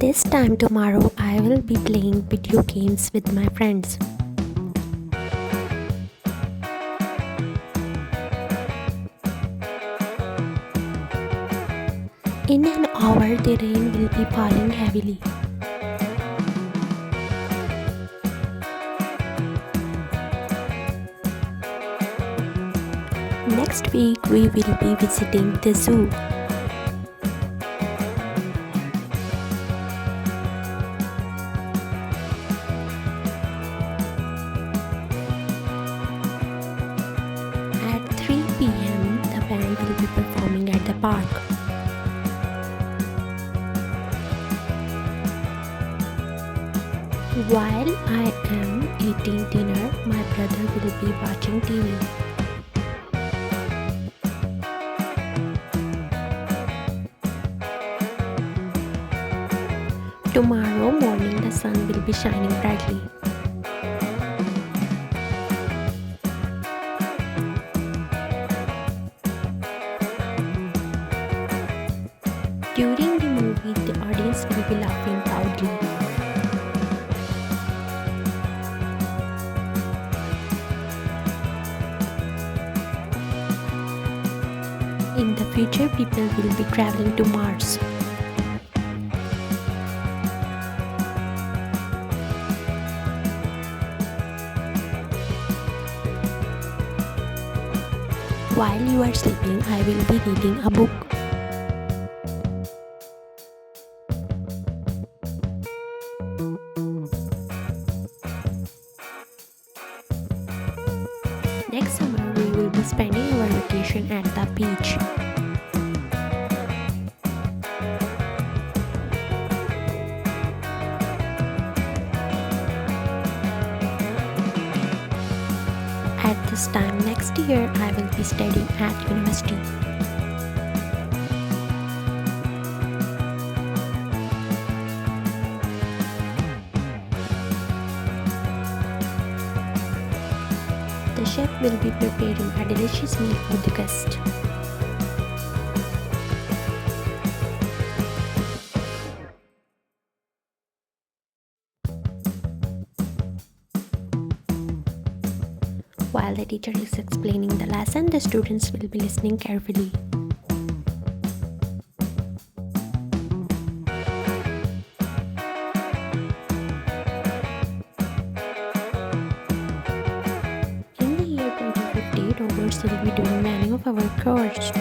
This time tomorrow I will be playing video games with my friends. In an hour the rain will be falling heavily. Next week we will be visiting the zoo. At 3 p.m. the band will be performing at the park. While I am eating dinner, my brother will be watching TV. Tomorrow morning the sun will be shining brightly. During the movie, the audience will be laughing loudly. In the future, people will be traveling to Mars. While you are sleeping, I will be reading a book. Next summer, we will be spending our vacation at the beach. At this time next year, I will be studying at university. The chef will be preparing a delicious meal for the guest. While the teacher is explaining the lesson, the students will be listening carefully. In the year 2050, robots will be doing many of our chores.